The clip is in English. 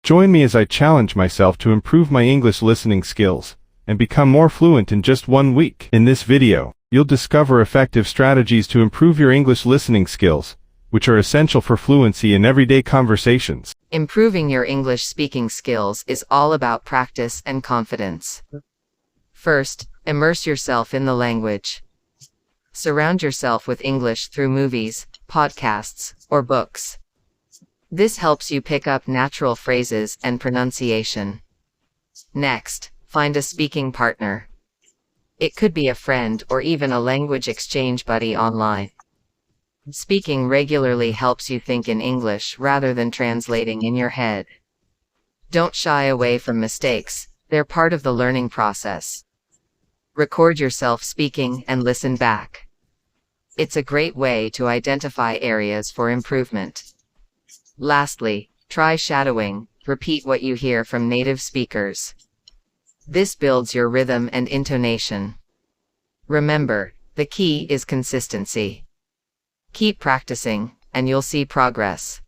Join me as I challenge myself to improve my English listening skills and become more fluent in just 1 week. In this video, you'll discover effective strategies to improve your English listening skills, which are essential for fluency in everyday conversations. Improving your English speaking skills is all about practice and confidence. First, immerse yourself in the language. Surround yourself with English through movies, podcasts, or books. This helps you pick up natural phrases and pronunciation. Next, find a speaking partner. It could be a friend or even a language exchange buddy online. Speaking regularly helps you think in English rather than translating in your head. Don't shy away from mistakes, they're part of the learning process. Record yourself speaking and listen back. It's a great way to identify areas for improvement. Lastly, try shadowing. Repeat what you hear from native speakers. This builds your rhythm and intonation. Remember, the key is consistency. Keep practicing, and you'll see progress.